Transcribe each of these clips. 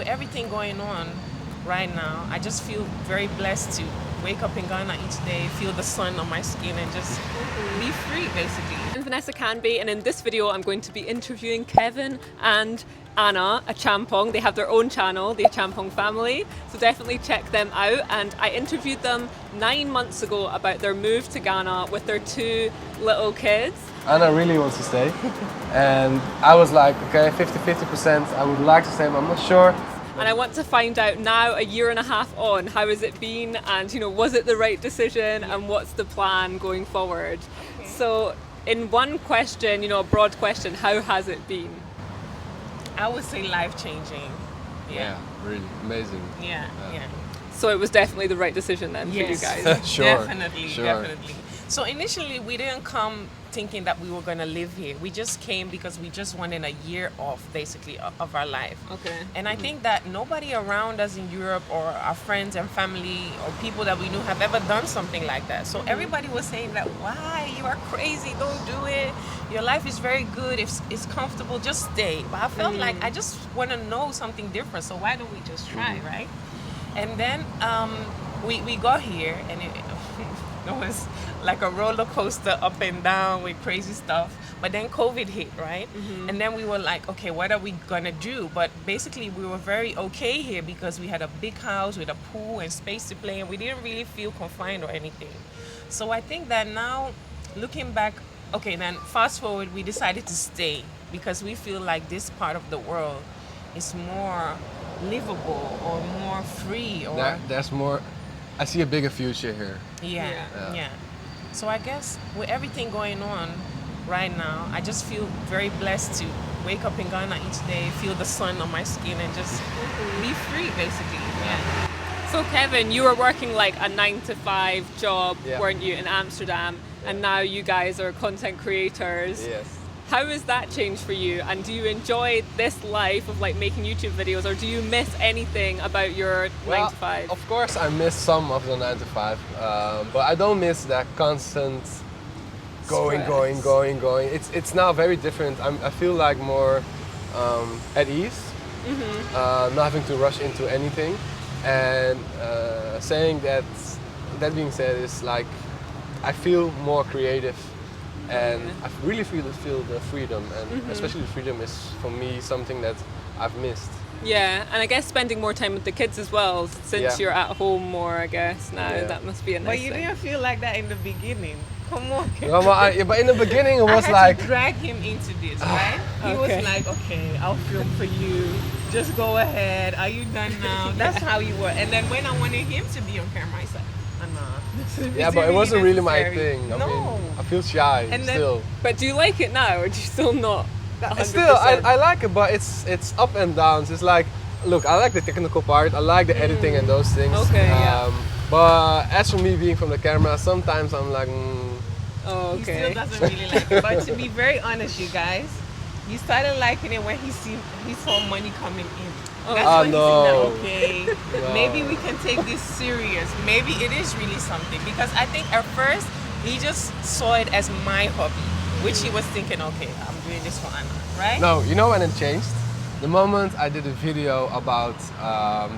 with everything going on right now, I just feel very blessed to wake up in Ghana each day, feel the sun on my skin, and just be free, basically. I'm Vanessa Kanbi, and in this video I'm going to be interviewing Kevin and Anna Acheampong. They have their own channel, the Acheampong Family, so definitely check them out. And I interviewed them 9 months ago about their move to Ghana with their 2 little kids. Anna really wants to stay, and I was like, okay, 50-50%, I would like to stay, but I'm not sure. And I want to find out now, a year and a half on, how has it been, and was it the right decision, and what's the plan going forward? Okay. So in one question, a broad question, how has it been? I would say life-changing. Yeah, really amazing. Yeah. So it was definitely the right decision then for you guys? Sure. Definitely. So initially we didn't come thinking that we were going to live here. We just came because we just wanted a year off, basically, of our life. Okay. And I think that nobody around us in Europe, or our friends and family or people that we knew, have ever done something like that. So everybody was saying that, why? You are crazy, don't do it. Your life is very good, it's comfortable, just stay. But I felt like I just want to know something different, so why don't we just try, right? And then we got here, and it was like a roller coaster, up and down with crazy stuff. But then COVID hit, right? And then we were like, okay, what are we gonna do? But basically we were very okay here because we had a big house with a pool and space to play, and we didn't really feel confined or anything. So I think that now, looking back, okay, then fast forward, we decided to stay because we feel like this part of the world is more livable or more free, or There's more. I see a bigger future here. Yeah. So I guess with everything going on right now, I just feel very blessed to wake up in Ghana each day, feel the sun on my skin, and just be free, basically. Yeah. So Kevin, you were working like a 9-to-5 job, Yeah. weren't you, in Amsterdam? And now you guys are content creators. Yes. How has that changed for you? And do you enjoy this life of like making YouTube videos, or do you miss anything about your 9-to-5? Of course, I miss some of the 9-to-5, but I don't miss that constant going. It's now very different. I feel like more at ease, not having to rush into anything, and saying that. That being said, is like I feel more creative. And I really feel the freedom, and especially the freedom is for me something that I've missed. Yeah, and I guess spending more time with the kids as well, since you're at home more, I guess, now. Yeah. That must be a nice But you thing. didn't feel like that in the beginning. Come on. Well, but in the beginning it was I had like to drag him into this, right? He Okay. was like, okay, I'll film for you. Just go ahead. Are you done now? That's how you were. And then when I wanted him to be on camera, I said, yeah, but it wasn't really my thing. I No. mean, I feel shy And then- still. But do you like it now, or do you still not? 100%? Still, I like it, but it's up and downs. It's like, look, I like the technical part. I like the editing and those things. Okay, yeah. But as for me being from the camera, sometimes I'm like, Oh, He still okay. doesn't really like it. But to be very honest, you guys, you started liking it when he saw money coming in. That's Oh, when no. he said, okay, No. maybe we can take this serious. Maybe it is really something. Because I think at first, he just saw it as my hobby, which he was thinking, okay, I'm doing this for Anna, right? no, you know when it changed? The moment I did a video about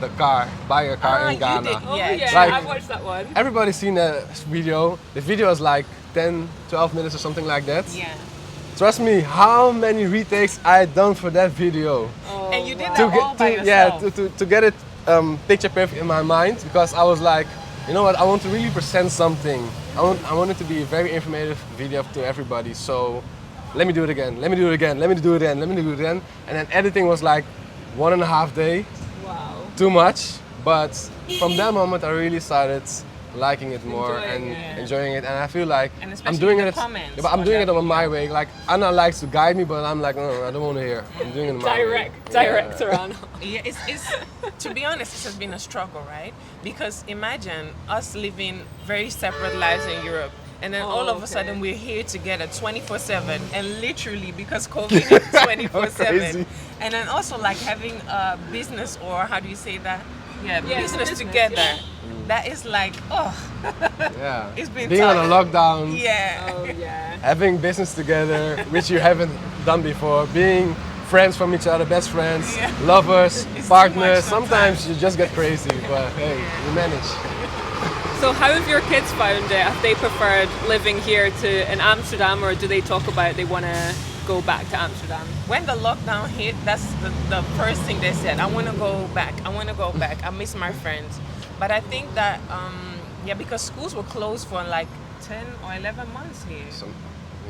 the car, buying a car in you Ghana. did. Oh, Yeah, yeah, like- I watched that one. Everybody's seen the video. The video is like 10, 12 minutes or something like that. Yeah. Trust me, how many retakes I done for that video. Oh, And you did wow. that all by yourself. To get it picture perfect in my mind, because I was like, you know what, I want to really present something. I want it to be a very informative video to everybody. So let me do it again. Let me do it again. Let me do it again. Let me do it again. And then editing was like 1.5 days. Wow. Too much. But from that moment, I really started liking it more Enjoying and it. enjoying it. And I feel like And I'm especially doing the it. comments Yeah, but I'm on doing that it on my video. way. Like Anna likes to guide me, but I'm like, no, I don't want to hear. I'm doing it on my way. Director on. Yeah, it's to be honest, this has been a struggle, right? Because imagine us living very separate lives in Europe, and then all of a sudden we're here together 24/7, and literally because COVID is 24/7, Crazy. and then also like having a business, or how do you say that? Yeah, Yeah, business business, together. yeah. That is like, oh, Yeah. It's been being on a tough. lockdown. yeah. Oh, yeah. Having business together, which you haven't done before, being friends from each other, best friends, Yeah. lovers, It's too partners. much sometimes. Sometimes you just get crazy, but hey, we manage. So how have your kids found it? Have they preferred living here to in Amsterdam, or do they talk about they want to go back to Amsterdam? When the lockdown hit, that's the first thing they said. I want to go back. I want to go back. I miss my friends. But I think that, because schools were closed for like 10 or 11 months here. Something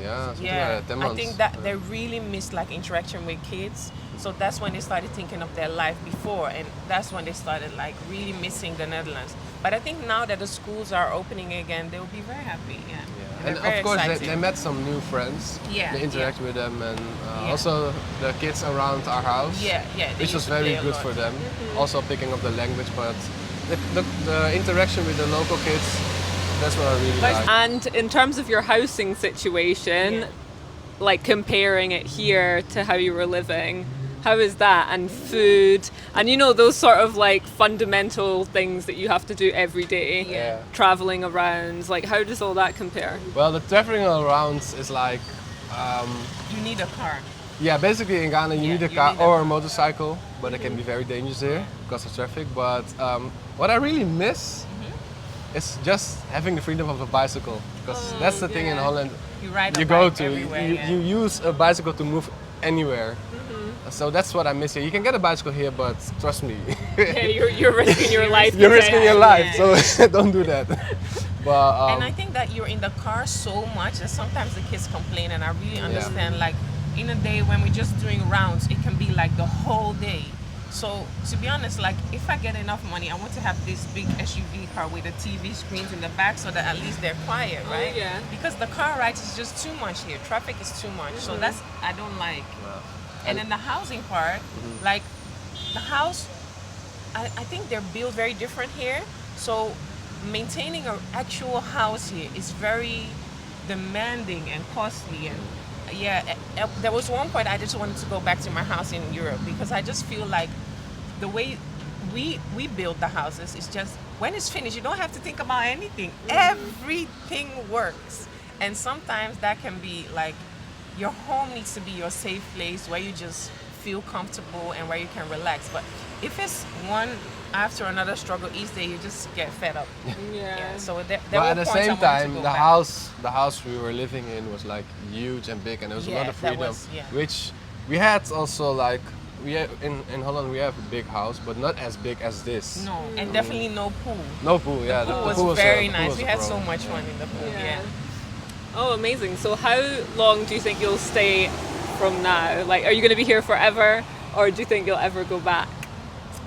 Yeah, like that, 10 I months. think that they really missed like interaction with kids. So that's when they started thinking of their life before, and that's when they started like really missing the Netherlands. But I think now that the schools are opening again, they will be very happy. Yeah, And they're very of course, excited. they met some new friends. Yeah, They interact with them, and Yeah. also the kids around our house. Yeah, they Which was used to very play a good lot. for them. Also picking up the language, but the interaction with the local kids, that's what I really like. And in terms of your housing situation, Yeah. like comparing it here to how you were living, how is that? And food, and those sort of like fundamental things that you have to do every day, Yeah. traveling around, like how does all that compare? Well, the traveling around is like, You need a car. yeah, basically in Ghana you Yeah, need a you car need a or car. a motorcycle, but it can be very dangerous here because of traffic. But what I really miss is just having the freedom of a bicycle, because that's the thing in yeah. Holland. You ride a You go bike to, everywhere. yeah. you use a bicycle to move anywhere. So that's what I miss here. You can get a bicycle here, but trust me, Yeah, you're risking your life. you're today. risking your life. So don't do that. But And I think that you're in the car so much that sometimes the kids complain, and I really understand. Like in a day when we're just doing rounds, it can be like the whole day. So to be honest, like if I get enough money, I want to have this big SUV car with the TV screens in the back, so that at least they're quiet, right? yeah. Because the car rides is just too much here. Traffic is too much, so that's I don't like. And then the housing part, like the house, I think they're built very different here. So maintaining an actual house here is very demanding and costly. And there was one point I just wanted to go back to my house in Europe, because I just feel like the way we build the houses is just, when it's finished, you don't have to think about anything. Everything works. And sometimes that can be like, your home needs to be your safe place where you just feel comfortable and where you can relax. But if it's one after another struggle each day, you just get fed up. Yeah. So there but were at the points I same wanted to time, go the back. house we were living in was like huge and big, and there was a lot Yeah, of that freedom. was- yeah. Which we had also like in Holland we have a big house, but not as big as this. No, and definitely no pool. No pool, yeah. The pool the was pool was very the pool nice. was We a had so problem. much fun in the pool. Yeah. Oh, amazing. So how long do you think you'll stay from now? Like, are you going to be here forever, or do you think you'll ever go back?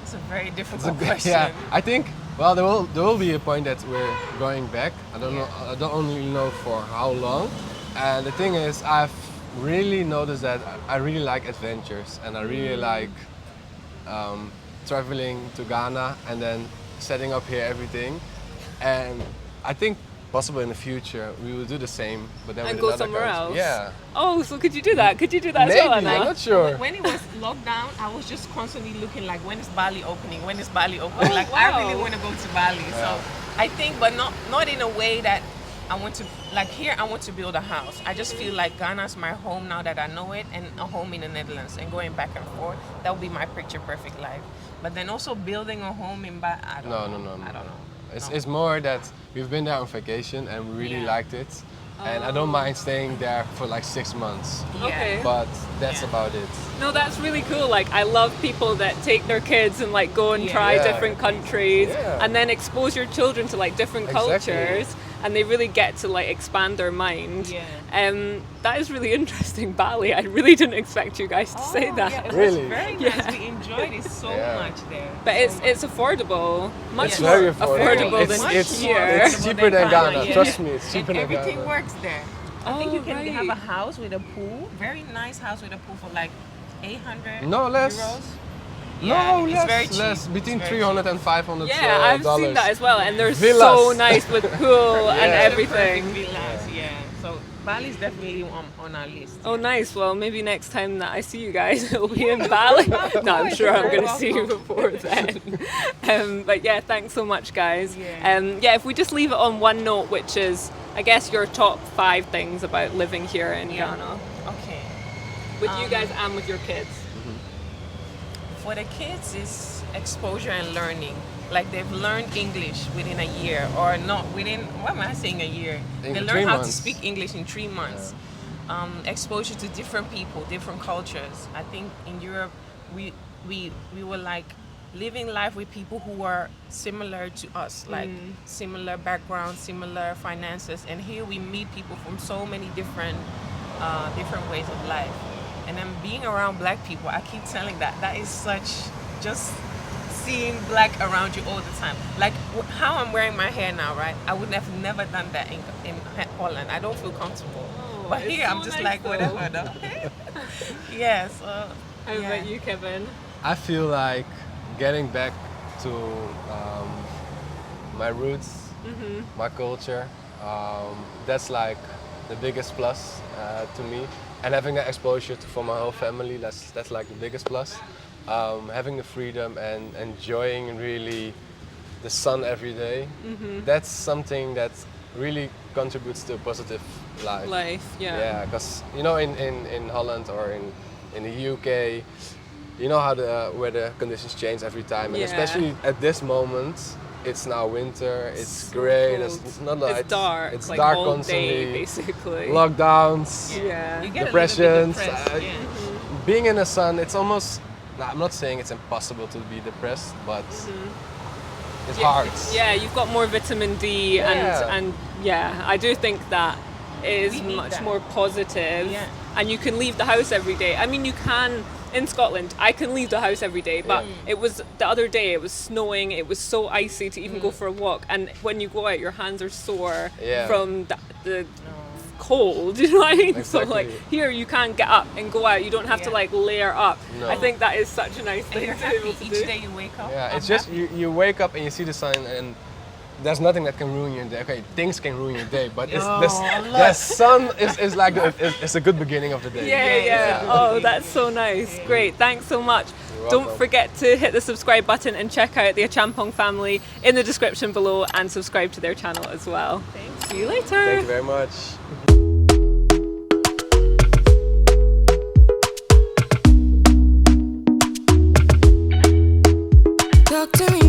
It's a very difficult question. Yeah, I think. Well, there will be a point that we're going back. I don't know. I don't only know for how long. And the thing is, I've really noticed that I really like adventures, and I really like traveling to Ghana and then setting up here everything. And I think possible in the future we will do the same, but then And with go another somewhere country. else? Yeah, Oh, so could you do that? Could you do that maybe. as well, I'm Anna? not sure. When it was locked down, I was just constantly looking like, when is Bali opening? When is Bali opening? Oh, Like I really wow. want to go to Bali. So I think, but not in a way that I want to, like here I want to build a house. I just feel like Ghana's my home now that I know it, and a home in the Netherlands, and going back and forth. That would be my picture perfect life. But then also building a home in Bali, I don't know. I don't know. It's more that we've been there on vacation and we really Yeah. liked it. And I don't mind staying there for like 6 months. Yeah. Okay. But that's Yeah. about it. No, that's really cool. Like, I love people that take their kids and like go and Yeah. try Yeah. different countries Yeah. and then expose your children to like different Exactly. cultures, and they really get to like expand their mind. Yeah. That is really interesting, Bali. I really didn't expect you guys to say that. Yeah, it Really? was very nice. We enjoyed it so Yeah. much there. But it's affordable, much It's more very affordable. than It's here. It's cheaper than Ghana. yeah. Trust me, it's cheaper And than everything Ghana. works there. I think you can right. have a house with a pool, very nice house with a pool for like 800 No, less. euros. No, Yeah, it's less, very cheap. less. Between It's very 300 and 500 Yeah, I've dollars. seen that as well, and they're so Villas. nice with pool and Yeah. everything. Perfect villas, yeah. So Bali's definitely on our list. Oh, nice. Well, maybe next time that I see you guys, it'll be in Bali. No, I'm sure I'm going to see you before then. But yeah, thanks so much, guys. Yeah. If we just leave it on one note, which is, I guess, your top 5 things about living here in Yeah. Ghana, Okay. with you guys and with your kids. For the kids, it's exposure and learning. Like they've learned English within a year, or not within. What am I saying? A year? In They 3 learn how to months. speak English in 3 months. Exposure to different people, different cultures. I think in Europe, we were like living life with people who are similar to us, like similar backgrounds, similar finances, and here we meet people from so many different ways of life. And then being around black people, I keep telling that is such just seeing black around you all the time. Like how I'm wearing my hair now, right? I would have never done that in Holland. I don't feel comfortable. But it's here I'm so just nice like, though. whatever, though. Yeah, so. How about you, Kevin? I feel like getting back to my roots, my culture. That's like the biggest plus to me, and having that exposure for my whole family. That's like the biggest plus. Having the freedom and enjoying really the sun every day. That's something that really contributes to a positive life. Yeah, because you know, in Holland or in the UK, you know how the weather conditions change every time, and Yeah. especially at this moment, it's now winter. It's So grey. cold. It's not light. It's dark. It's like dark all constantly. day, basically. Lockdowns. Yeah. You get Depressions, a little bit depressed. Being in the sun, it's almost. I'm not saying it's impossible to be depressed, but it's hard. Yeah, you've got more vitamin D, Yeah. and yeah, I do think that is We need much that. more positive. Yeah. And you can leave the house every day. I mean, you can in Scotland. I can leave the house every day, but it was the other day. It was snowing. It was so icy to even go for a walk. And when you go out, your hands are sore Yeah. from the cold. You know what I mean? So like Exactly. here, you can get up and go out. You don't have to Yeah. like layer up. No. I think that is such a nice And thing you're to be able happy to each do. day you wake up. Yeah, I'm it's just happy. you wake up and you see the sun, and there's nothing that can ruin your day. Okay, things can ruin your day, but it's the sun is like it's a good beginning of the day. Yeah. Oh, that's so nice. Great. Thanks so much. You're Don't welcome. forget to hit the subscribe button and check out the Acheampong Family in the description below, and subscribe to their channel as well. Thanks. See you later. Thank you very much. Talk to me